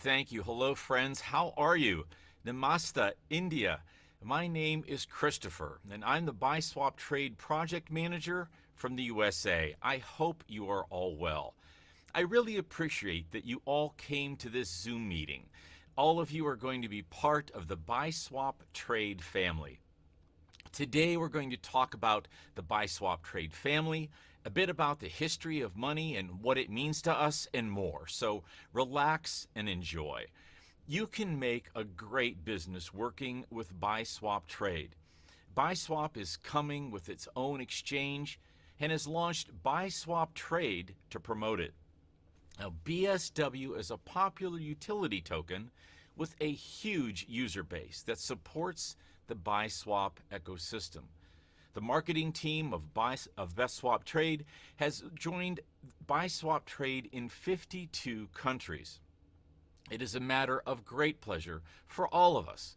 Thank you. Hello, friends. How are you? Namaste, India. My name is Christopher, and I'm the Biswap Trade Project Manager from the USA. I hope you are all well. I really appreciate that you all came to this Zoom meeting. All of you are going to be part of the Biswap Trade family. Today we're going to talk about the Biswap Trade family, a bit about the history of money and what it means to us, and more. So relax and enjoy. You can make a great business working with Biswap Trade. Biswap is coming with its own exchange and has launched Biswap Trade to promote it. Now, BSW is a popular utility token with a huge user base that supports the Biswap ecosystem. The marketing team of Biswap Trade has joined Biswap Trade in 52 countries. It is a matter of great pleasure for all of us.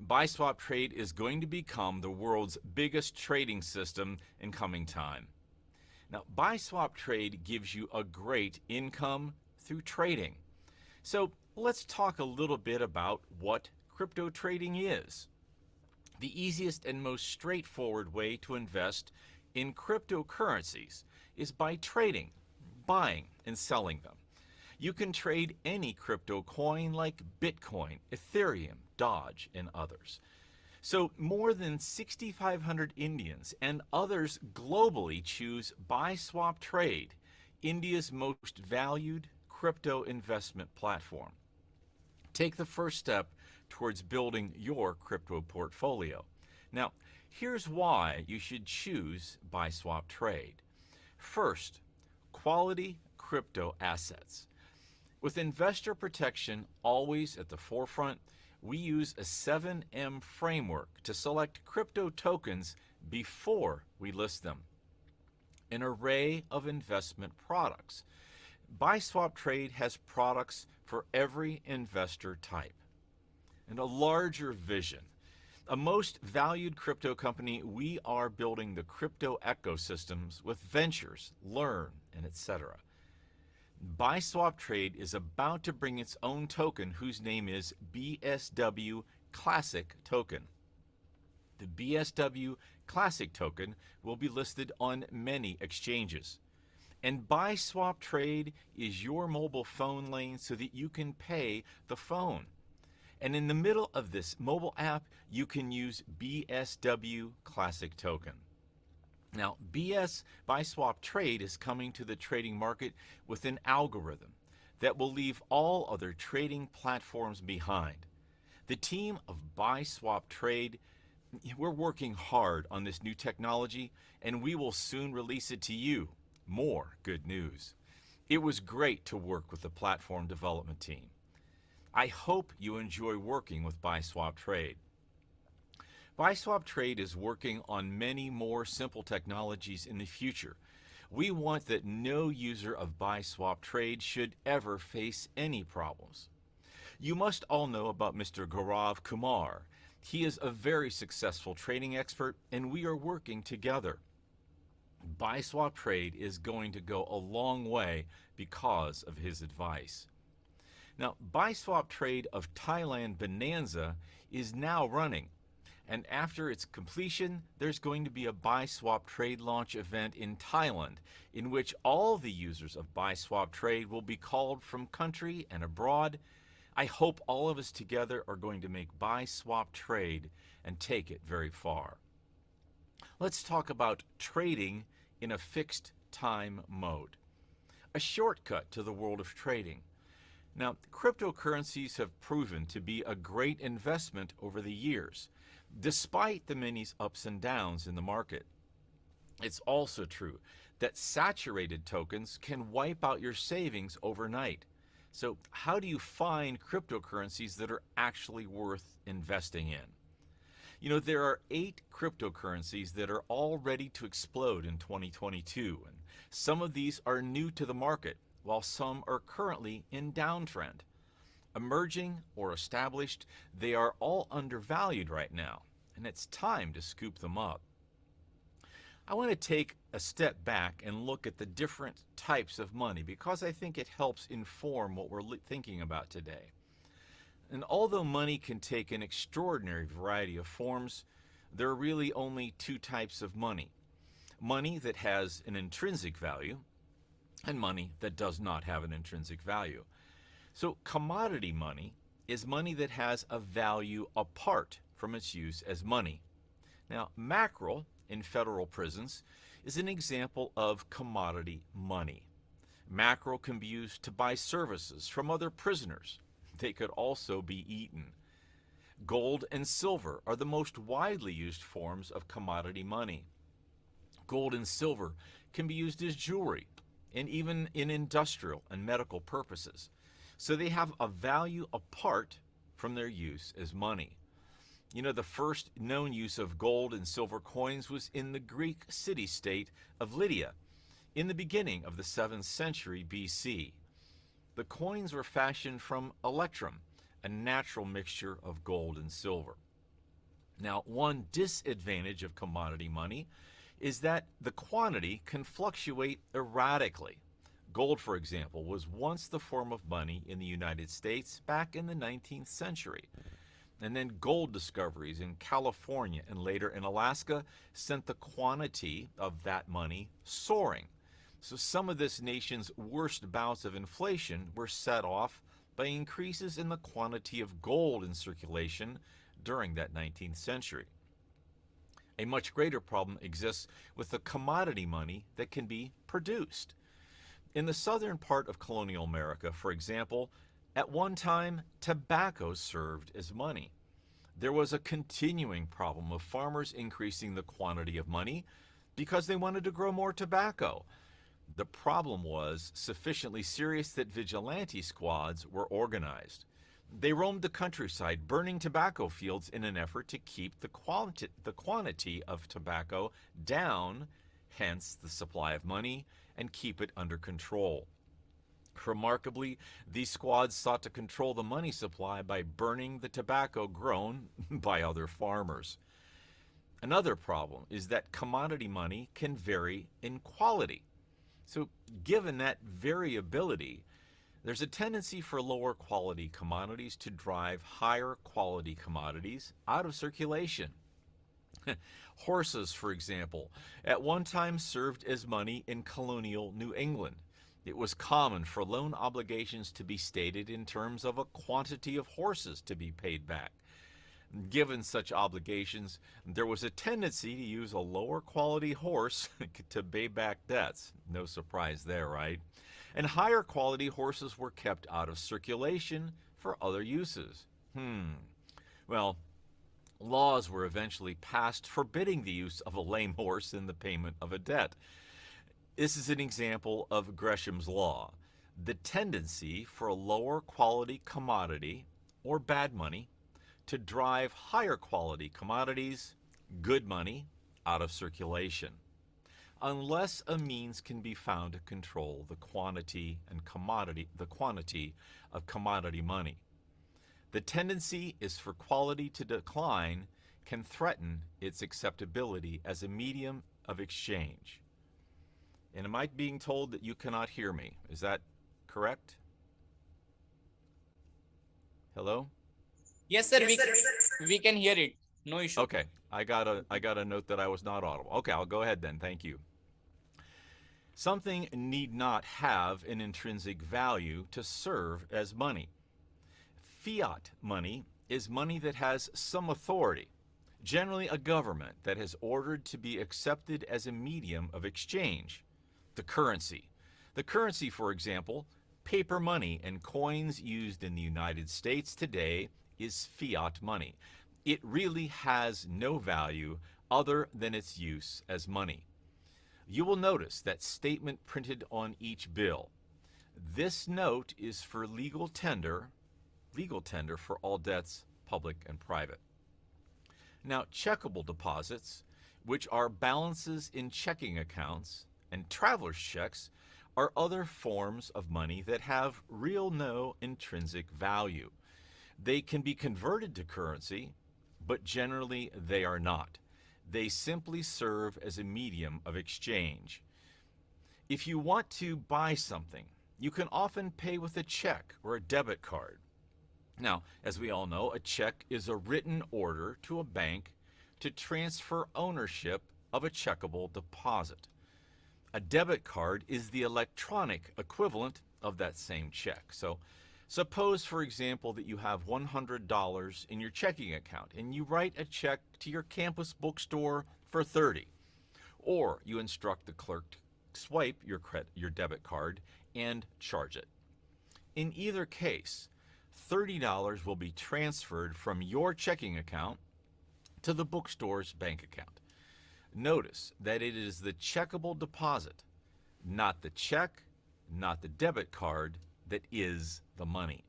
Biswap Trade is going to become the world's biggest trading system in coming time. Now, Biswap Trade gives you a great income through trading. So let's talk a little bit about what crypto trading is. The easiest and most straightforward way to invest in cryptocurrencies is by trading, buying, and selling them. You can trade any crypto coin like Bitcoin, Ethereum, Doge, and others. So more than 6,500 Indians and others globally choose Biswap Trade, India's most valued crypto investment platform. Take the first step towards building your crypto portfolio. Now, here's why you should choose Biswap Trade. First, quality crypto assets. With investor protection always at the forefront, we use a 7M framework to select crypto tokens before we list them. An array of investment products. Biswap Trade has products for every investor type. And a larger vision. A most valued crypto company, we are building the crypto ecosystems with ventures, learn, and etc. Biswap Trade is about to bring its own token whose name is BSW Classic Token. The BSW Classic Token will be listed on many exchanges. And Biswap Trade is your mobile phone lane so that you can pay the phone. And in the middle of this mobile app, you can use BSW Classic Token. Now, Biswap Trade is coming to the trading market with an algorithm that will leave all other trading platforms behind. The team of Biswap Trade, we're working hard on this new technology, and we will soon release it to you. More good news. It was great to work with the platform development team. I hope you enjoy working with Biswap Trade. Biswap Trade is working on many more simple technologies in the future. We want that no user of Biswap Trade should ever face any problems. You must all know about Mr. Gaurav Kumar. He is a very successful trading expert, and we are working together. Biswap Trade is going to go a long way because of his advice. Now, Biswap Trade of Thailand Bonanza is now running, and after its completion, there's going to be a Biswap Trade launch event in Thailand, in which all the users of Biswap Trade will be called from country and abroad. I hope all of us together are going to make Biswap Trade and take it very far. Let's talk about trading in a fixed time mode, a shortcut to the world of trading. Now, cryptocurrencies have proven to be a great investment over the years, despite the many ups and downs in the market. It's also true that saturated tokens can wipe out your savings overnight. So how do you find cryptocurrencies that are actually worth investing in? You know, there are 8 cryptocurrencies that are all ready to explode in 2022, and some of these are new to the market, while some are currently in downtrend. Emerging or established, they are all undervalued right now, and it's time to scoop them up. I want to take a step back and look at the different types of money because I think it helps inform what we're thinking about today. And although money can take an extraordinary variety of forms, there are really only two types of money: money that has an intrinsic value and money that does not have an intrinsic value. So, commodity money is money that has a value apart from its use as money. Now, mackerel in federal prisons is an example of commodity money. Mackerel can be used to buy services from other prisoners. They could also be eaten. Gold and silver are the most widely used forms of commodity money. Gold and silver can be used as jewelry and even in industrial and medical purposes. So they have a value apart from their use as money. You know, the first known use of gold and silver coins was in the Greek city-state of Lydia in the beginning of the 7th century BC. The coins were fashioned from electrum, a natural mixture of gold and silver. Now, one disadvantage of commodity money is that the quantity can fluctuate erratically. Gold, for example, was once the form of money in the United States back in the 19th century. And then gold discoveries in California and later in Alaska sent the quantity of that money soaring. So some of this nation's worst bouts of inflation were set off by increases in the quantity of gold in circulation during that 19th century. A much greater problem exists with the commodity money that can be produced. In the southern part of colonial America, for example, at one time, tobacco served as money. There was a continuing problem of farmers increasing the quantity of money because they wanted to grow more tobacco. The problem was sufficiently serious that vigilante squads were organized. They roamed the countryside, burning tobacco fields in an effort to keep the quantity of tobacco down, hence the supply of money, and keep it under control. Remarkably, these squads sought to control the money supply by burning the tobacco grown by other farmers. Another problem is that commodity money can vary in quality. So, given that variability, there's a tendency for lower quality commodities to drive higher quality commodities out of circulation. Horses, for example, at one time served as money in colonial New England. It was common for loan obligations to be stated in terms of a quantity of horses to be paid back. Given such obligations, there was a tendency to use a lower quality horse to pay back debts. No surprise there, right? And higher quality horses were kept out of circulation for other uses. Well, laws were eventually passed forbidding the use of a lame horse in the payment of a debt. This is an example of Gresham's law. The tendency for a lower quality commodity, or bad money, to drive higher quality commodities, good money, out of circulation, unless a means can be found to control the quantity of commodity money. The tendency is for quality to decline can threaten its acceptability as a medium of exchange. And am I being told that you cannot hear me? Is that correct? Hello? Yes, sir. We can hear it. No issue. Okay, I got a note that I was not audible. Okay, I'll go ahead then. Thank you. Something need not have an intrinsic value to serve as money. Fiat money is money that has some authority, generally a government that has ordered to be accepted as a medium of exchange. The currency. The currency, for example, paper money and coins used in the United States today is fiat money. It really has no value other than its use as money. You will notice that statement printed on each bill. This note is for legal tender for all debts, public and private. Now, checkable deposits, which are balances in checking accounts, and traveler's checks are other forms of money that have no intrinsic value. They can be converted to currency, but generally they are not. They simply serve as a medium of exchange. If you want to buy something, you can often pay with a check or a debit card. Now, as we all know, a check is a written order to a bank to transfer ownership of a checkable deposit. A debit card is the electronic equivalent of that same check. So, suppose, for example, that you have $100 in your checking account and you write a check to your campus bookstore for 30, or you instruct the clerk to swipe your debit card and charge it. In either case, $30 will be transferred from your checking account to the bookstore's bank account. Notice that it is the checkable deposit, not the check, not the debit card, that is the money.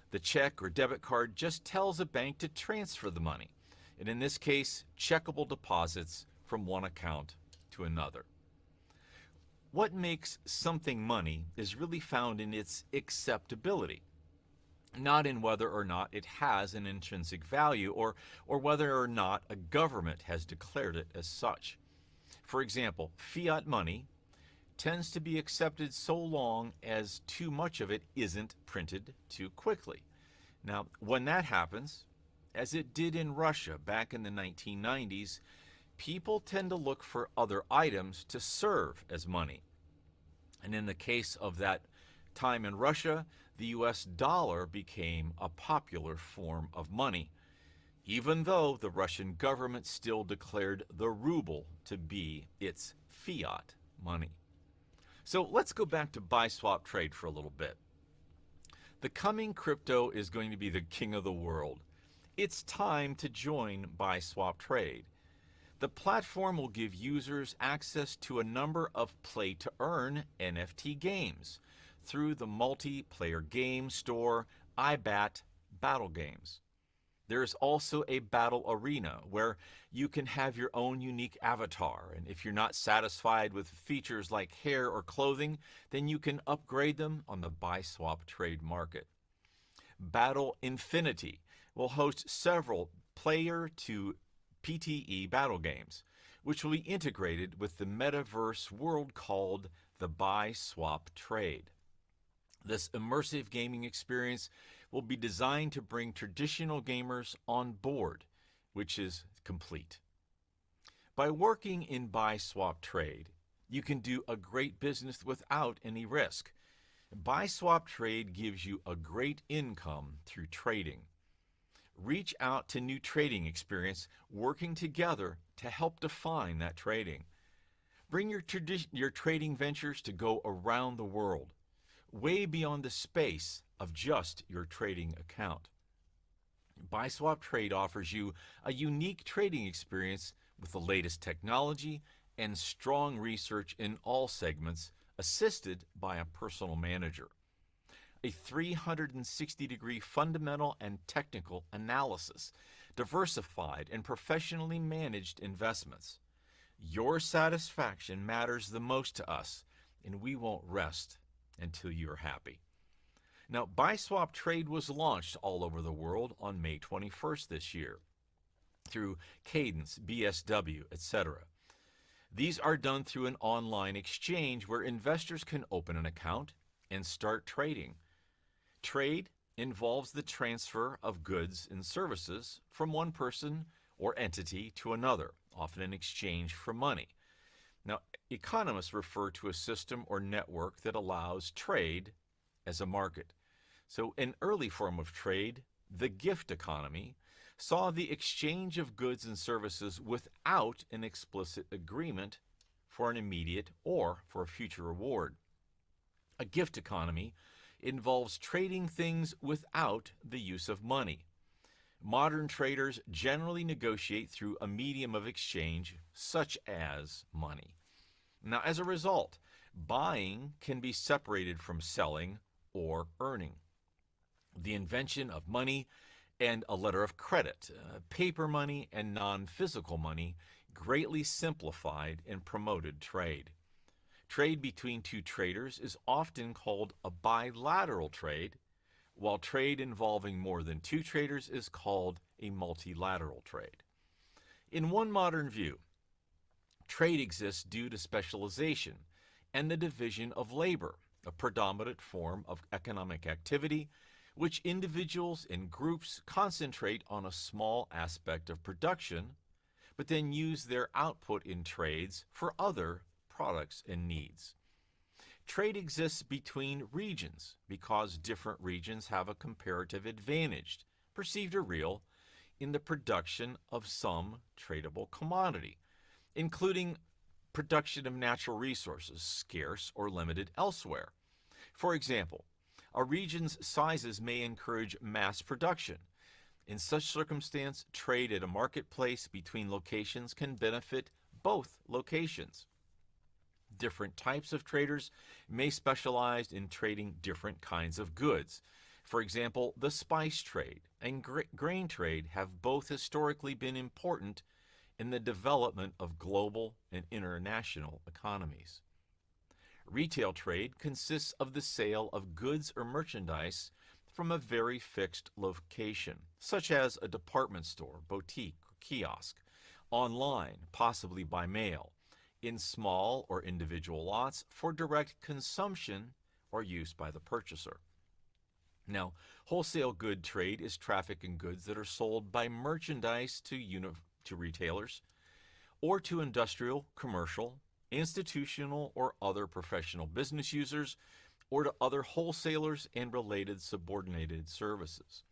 The check or debit card just tells a bank to transfer the money, and in this case, checkable deposits from one account to another. What makes something money is really found in its acceptability, not in whether or not it has an intrinsic value or whether or not a government has declared it as such. For example, fiat money tends to be accepted so long as too much of it isn't printed too quickly. Now, when that happens, as it did in Russia back in the 1990s, people tend to look for other items to serve as money. And in the case of that time in Russia, the US dollar became a popular form of money, even though the Russian government still declared the ruble to be its fiat money. So let's go back to Biswap Trade for a little bit. The coming crypto is going to be the king of the world. It's time to join Biswap Trade. The platform will give users access to a number of play-to-earn NFT games through the multiplayer game store iBat Battle Games. There is also a battle arena where you can have your own unique avatar, and if you're not satisfied with features like hair or clothing, then you can upgrade them on the Biswap Trade market. Battle Infinity will host several player to PTE battle games, which will be integrated with the metaverse world called the Biswap Trade. This immersive gaming experience will be designed to bring traditional gamers on board, which is complete. By working in Biswap Trade, you can do a great business without any risk. Biswap Trade gives you a great income through trading. Reach out to New Trading Experience, working together to help define that trading. Bring your trading ventures to go around the world, way beyond the space of just your trading account. Biswap Trade offers you a unique trading experience with the latest technology and strong research in all segments, assisted by a personal manager. A 360-degree fundamental and technical analysis, diversified and professionally managed investments. Your satisfaction matters the most to us, and we won't rest until you're happy. Now, Biswap Trade was launched all over the world on May 21st this year through Cadence, BSW, etc. These are done through an online exchange where investors can open an account and start trading. Trade involves the transfer of goods and services from one person or entity to another, often in exchange for money. Now, economists refer to a system or network that allows trade as a market. So an early form of trade, the gift economy, saw the exchange of goods and services without an explicit agreement for an immediate or for a future reward. A gift economy involves trading things without the use of money. Modern traders generally negotiate through a medium of exchange such as money. Now, as a result, buying can be separated from selling or earning. The invention of money and a letter of credit, paper money and non-physical money, greatly simplified and promoted trade. Trade between two traders is often called a bilateral trade, while trade involving more than two traders is called a multilateral trade. In one modern view, trade exists due to specialization and the division of labor, a predominant form of economic activity which individuals and groups concentrate on a small aspect of production, but then use their output in trades for other products and needs. Trade exists between regions because different regions have a comparative advantage, perceived or real, in the production of some tradable commodity, including production of natural resources, scarce or limited elsewhere. For example, a region's sizes may encourage mass production. In such circumstance, trade at a marketplace between locations can benefit both locations. Different types of traders may specialize in trading different kinds of goods. For example, the spice trade and grain trade have both historically been important in the development of global and international economies. Retail trade consists of the sale of goods or merchandise from a very fixed location, such as a department store, boutique, or kiosk, online, possibly by mail, in small or individual lots for direct consumption or use by the purchaser. Now, wholesale good trade is traffic in goods that are sold by merchandise to retailers or to industrial, commercial, institutional, or other professional business users, or to other wholesalers and related subordinated services.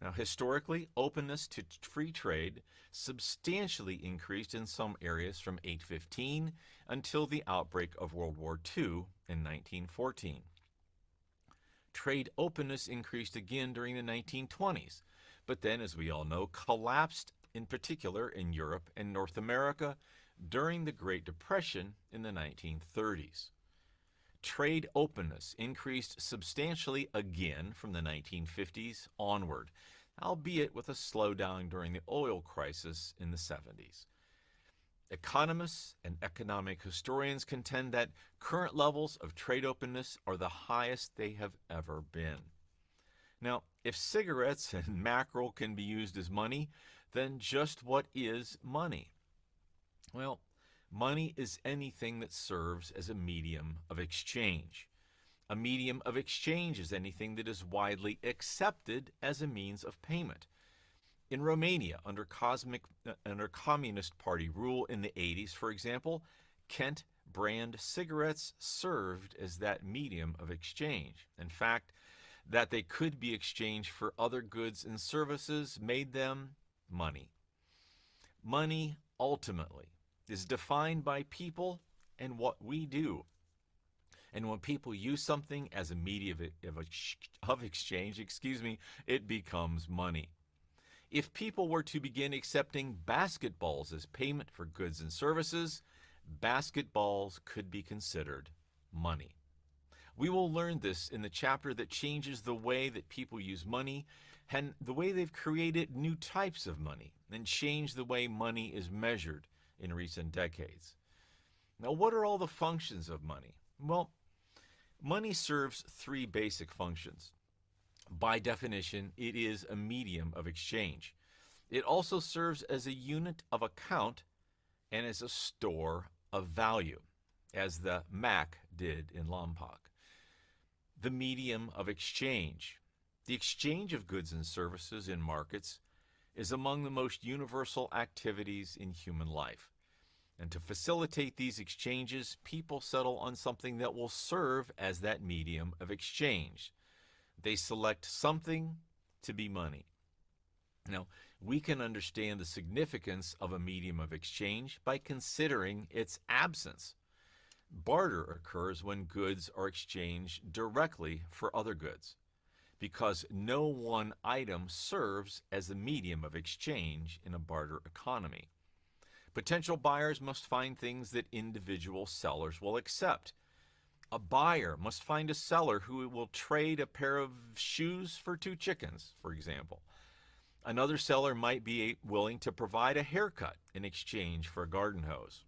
Now, historically, openness to free trade substantially increased in some areas from 815 until the outbreak of World War II in 1914. Trade openness increased again during the 1920s, but then, as we all know, collapsed in particular in Europe and North America during the Great Depression in the 1930s. Trade openness increased substantially again from the 1950s onward, albeit with a slowdown during the oil crisis in the 70s. Economists and economic historians contend that current levels of trade openness are the highest they have ever been. Now, if cigarettes and mackerel can be used as money, then just what is money? Well, money is anything that serves as a medium of exchange. A medium of exchange is anything that is widely accepted as a means of payment. In Romania, under Communist Party rule in the 80s, for example, Kent brand cigarettes served as that medium of exchange. In fact, that they could be exchanged for other goods and services made them money. Money, ultimately, is defined by people and what we do. And when people use something as a medium of exchange, it becomes money. If people were to begin accepting basketballs as payment for goods and services, basketballs could be considered money. We will learn this in the chapter that changes the way that people use money and the way they've created new types of money and changed the way money is measured in recent decades. Now, what are all the functions of money? Well, money serves three basic functions. By definition, it is a medium of exchange. It also serves as a unit of account and as a store of value, as the Mac did in Lompoc. The medium of exchange. The exchange of goods and services in markets is among the most universal activities in human life. And to facilitate these exchanges, people settle on something that will serve as that medium of exchange. They select something to be money. Now, we can understand the significance of a medium of exchange by considering its absence. Barter occurs when goods are exchanged directly for other goods, because no one item serves as a medium of exchange in a barter economy. Potential buyers must find things that individual sellers will accept. A buyer must find a seller who will trade a pair of shoes for 2 chickens, for example. Another seller might be willing to provide a haircut in exchange for a garden hose.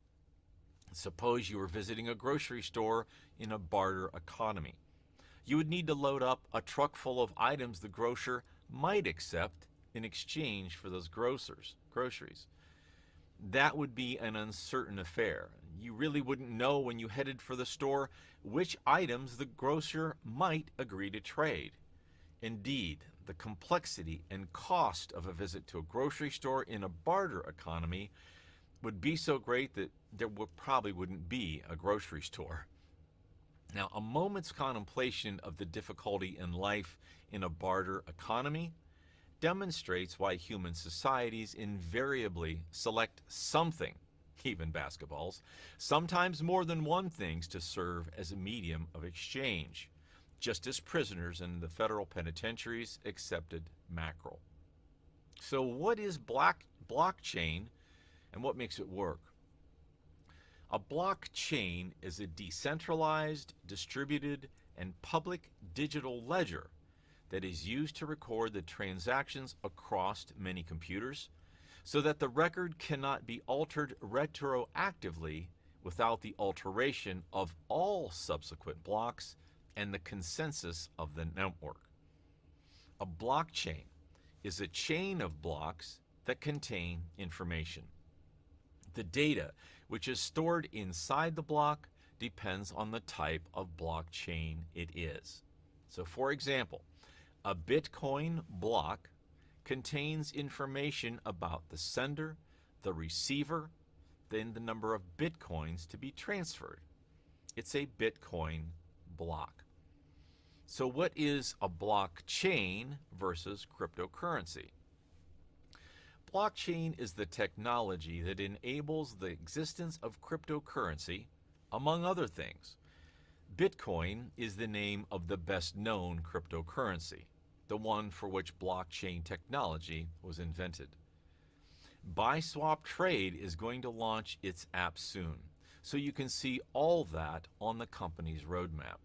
Suppose you were visiting a grocery store in a barter economy. You would need to load up a truck full of items the grocer might accept in exchange for those groceries. That would be an uncertain affair. You really wouldn't know when you headed for the store which items the grocer might agree to trade. Indeed, the complexity and cost of a visit to a grocery store in a barter economy would be so great that there probably wouldn't be a grocery store. Now, a moment's contemplation of the difficulty in life in a barter economy demonstrates why human societies invariably select something, even basketballs, sometimes more than one things to serve as a medium of exchange, just as prisoners in the federal penitentiaries accepted mackerel. So what is blockchain and what makes it work? A blockchain is a decentralized, distributed, and public digital ledger that is used to record the transactions across many computers so that the record cannot be altered retroactively without the alteration of all subsequent blocks and the consensus of the network. A blockchain is a chain of blocks that contain information. The data which is stored inside the block depends on the type of blockchain it is. So for example, a Bitcoin block contains information about the sender, the receiver, then the number of Bitcoins to be transferred. It's a Bitcoin block. So what is a blockchain versus cryptocurrency? Blockchain is the technology that enables the existence of cryptocurrency, among other things. Bitcoin is the name of the best known cryptocurrency, the one for which blockchain technology was invented. Biswap Trade is going to launch its app soon, so you can see all that on the company's roadmap.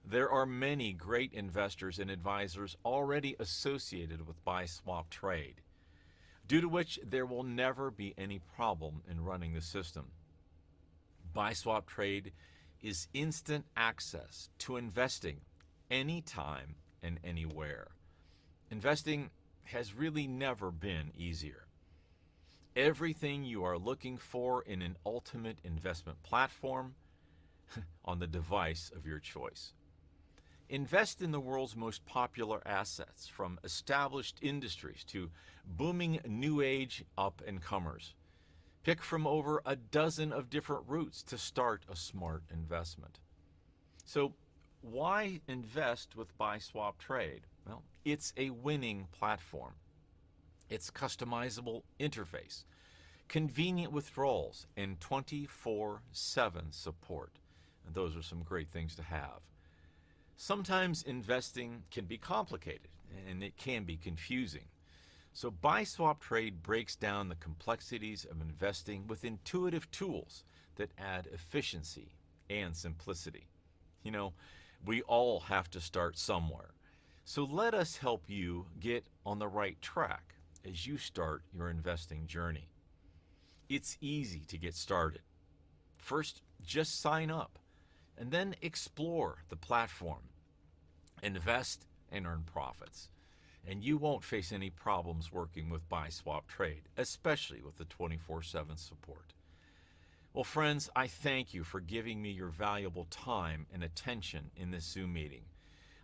There are many great investors and advisors already associated with Biswap Trade, due to which there will never be any problem in running the system. Biswap Trade is instant access to investing anytime and anywhere. Investing has really never been easier. Everything you are looking for in an ultimate investment platform on the device of your choice. Invest in the world's most popular assets, from established industries to booming new age up-and-comers. Pick from over a dozen of different routes to start a smart investment. So why invest with Biswap Trade? Well, it's a winning platform. Its customizable interface, convenient withdrawals, and 24/7 support. And those are some great things to have. Sometimes investing can be complicated and it can be confusing. So Biswap Trade breaks down the complexities of investing with intuitive tools that add efficiency and simplicity. You know, we all have to start somewhere. So let us help you get on the right track as you start your investing journey. It's easy to get started. First, just sign up and then explore the platform. Invest and earn profits. And you won't face any problems working with Biswap Trade, especially with the 24/7 support. Well, friends, I thank you for giving me your valuable time and attention in this Zoom meeting.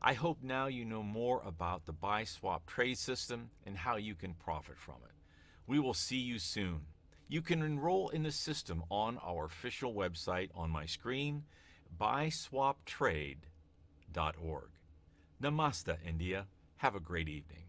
I hope now you know more about the Biswap Trade system and how you can profit from it. We will see you soon. You can enroll in the system on our official website on my screen, biswaptrade.org. Namaste, India. Have a great evening.